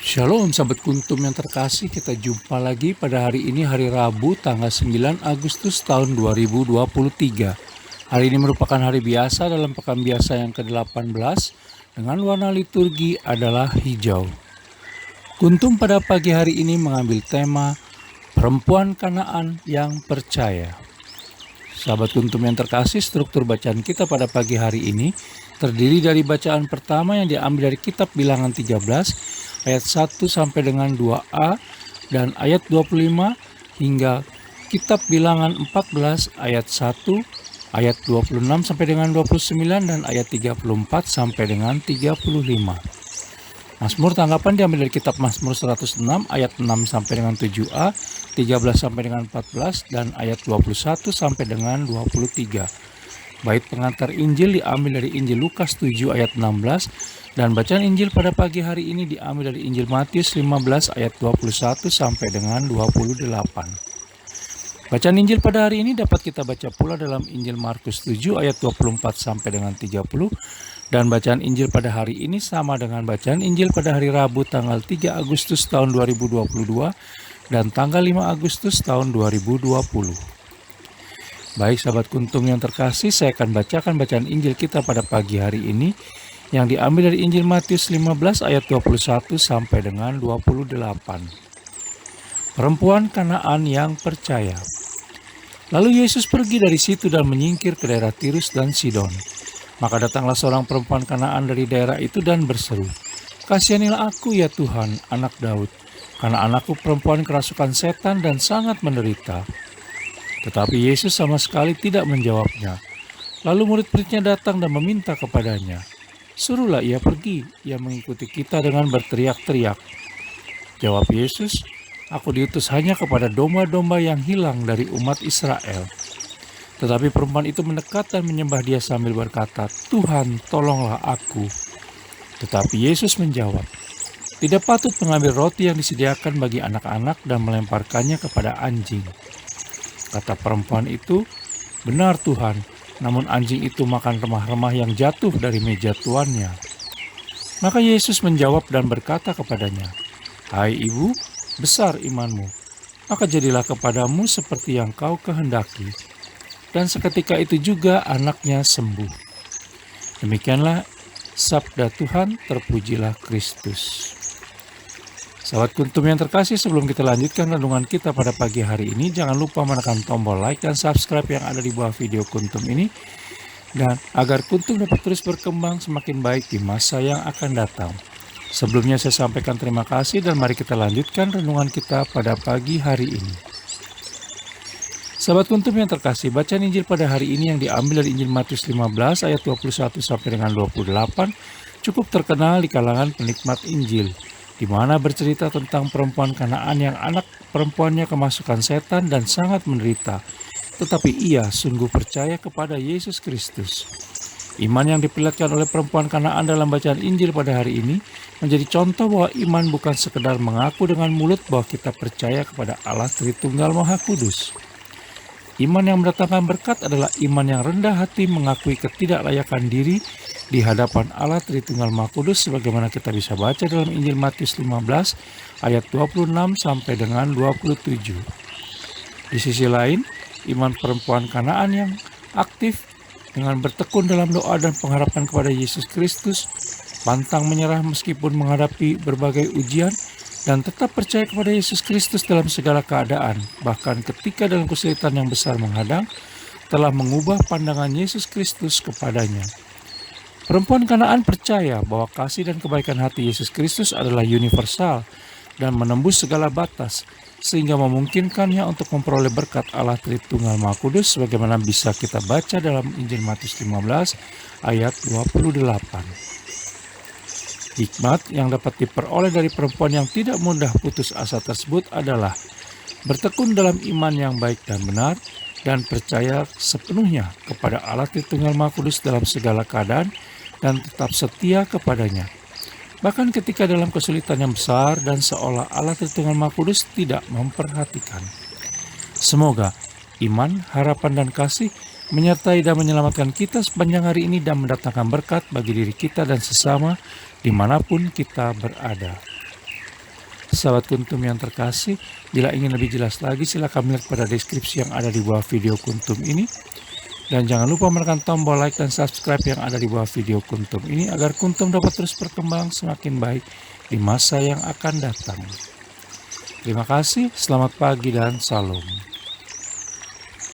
Shalom sahabat kuntum yang terkasih, kita jumpa lagi pada hari ini, hari Rabu tanggal 9 Agustus tahun 2023. Hari ini merupakan hari biasa dalam pekan biasa yang ke-18 dengan warna liturgi adalah hijau. Kuntum pada pagi hari ini mengambil tema perempuan Kanaan yang percaya. Sahabat kuntum yang terkasih, struktur bacaan kita pada pagi hari ini terdiri dari bacaan pertama yang diambil dari kitab Bilangan 13 ayat 1 sampai dengan 2a dan ayat 25 hingga kitab Bilangan 14 ayat 1, ayat 26 sampai dengan 29 dan ayat 34 sampai dengan 35. Mazmur tanggapan diambil dari kitab Mazmur 106 ayat 6 sampai dengan 7a, 13 sampai dengan 14 dan ayat 21 sampai dengan 23. Bait pengantar Injil diambil dari Injil Lukas 7 ayat 16 dan bacaan Injil pada pagi hari ini diambil dari Injil Matius 15 ayat 21 sampai dengan 28. Bacaan Injil pada hari ini dapat kita baca pula dalam Injil Markus 7 ayat 24 sampai dengan 30 dan bacaan Injil pada hari ini sama dengan bacaan Injil pada hari Rabu tanggal 3 Agustus tahun 2022 dan tanggal 5 Agustus tahun 2020. Baik sahabat kuntum yang terkasih, saya akan bacakan bacaan Injil kita pada pagi hari ini yang diambil dari Injil Matius 15 ayat 21 sampai dengan 28. Perempuan Kanaan yang percaya. Lalu Yesus pergi dari situ dan menyingkir ke daerah Tirus dan Sidon. Maka datanglah seorang perempuan Kanaan dari daerah itu dan berseru, "Kasihanilah aku ya Tuhan, anak Daud, karena anakku perempuan kerasukan setan dan sangat menderita." Tetapi Yesus sama sekali tidak menjawabnya. Lalu murid-muridnya datang dan meminta kepadanya, "Suruhlah ia pergi, ia mengikuti kita dengan berteriak-teriak." Jawab Yesus, "Aku diutus hanya kepada domba-domba yang hilang dari umat Israel." Tetapi perempuan itu mendekat dan menyembah dia sambil berkata, "Tuhan, tolonglah aku." Tetapi Yesus menjawab, "Tidak patut mengambil roti yang disediakan bagi anak-anak dan melemparkannya kepada anjing." Kata perempuan itu, "Benar Tuhan, namun anjing itu makan remah-remah yang jatuh dari meja tuannya." Maka Yesus menjawab dan berkata kepadanya, "Hai ibu, besar imanmu, maka jadilah kepadamu seperti yang kau kehendaki." Dan seketika itu juga anaknya sembuh. Demikianlah sabda Tuhan, terpujilah Kristus. Sahabat kuntum yang terkasih, sebelum kita lanjutkan renungan kita pada pagi hari ini, jangan lupa menekan tombol like dan subscribe yang ada di bawah video kuntum ini, dan agar kuntum dapat terus berkembang semakin baik di masa yang akan datang. Sebelumnya saya sampaikan terima kasih dan mari kita lanjutkan renungan kita pada pagi hari ini. Sahabat kuntum yang terkasih, bacaan Injil pada hari ini yang diambil dari Injil Matius 15 ayat 21 sampai dengan 28 cukup terkenal di kalangan penikmat Injil, di mana bercerita tentang perempuan Kanaan yang anak perempuannya kemasukan setan dan sangat menderita, tetapi ia sungguh percaya kepada Yesus Kristus. Iman yang diperlihatkan oleh perempuan Kanaan dalam bacaan Injil pada hari ini menjadi contoh bahwa iman bukan sekedar mengaku dengan mulut bahwa kita percaya kepada Allah Tritunggal Maha Kudus. Iman yang mendatangkan berkat adalah iman yang rendah hati mengakui ketidaklayakan diri di hadapan Allah Tritunggal Maha Kudus, sebagaimana kita bisa baca dalam Injil Matius 15 ayat 26 sampai dengan 27. Di sisi lain, iman perempuan Kanaan yang aktif dengan bertekun dalam doa dan pengharapan kepada Yesus Kristus, pantang menyerah meskipun menghadapi berbagai ujian, dan tetap percaya kepada Yesus Kristus dalam segala keadaan, bahkan ketika dalam kesulitan yang besar menghadang, telah mengubah pandangan Yesus Kristus kepadanya. Perempuan Kanaan percaya bahwa kasih dan kebaikan hati Yesus Kristus adalah universal dan menembus segala batas, sehingga memungkinkannya untuk memperoleh berkat Allah Tritunggal Maha Kudus, sebagaimana bisa kita baca dalam Injil Matius 15 ayat 28. Hikmat yang dapat diperoleh dari perempuan yang tidak mudah putus asa tersebut adalah bertekun dalam iman yang baik dan benar, dan percaya sepenuhnya kepada Allah Tritunggal Maha Kudus dalam segala keadaan, dan tetap setia kepadanya. Bahkan ketika dalam kesulitan yang besar dan seolah Allah Tritunggal Maha Kudus tidak memperhatikan. Semoga iman, harapan, dan kasih menyertai dan menyelamatkan kita sepanjang hari ini dan mendatangkan berkat bagi diri kita dan sesama dimanapun kita berada. Sahabat Kuntum yang terkasih, bila ingin lebih jelas lagi silakan melihat pada deskripsi yang ada di bawah video Kuntum ini. Dan jangan lupa menekan tombol like dan subscribe yang ada di bawah video Kuntum ini agar Kuntum dapat terus berkembang semakin baik di masa yang akan datang. Terima kasih, selamat pagi dan salam.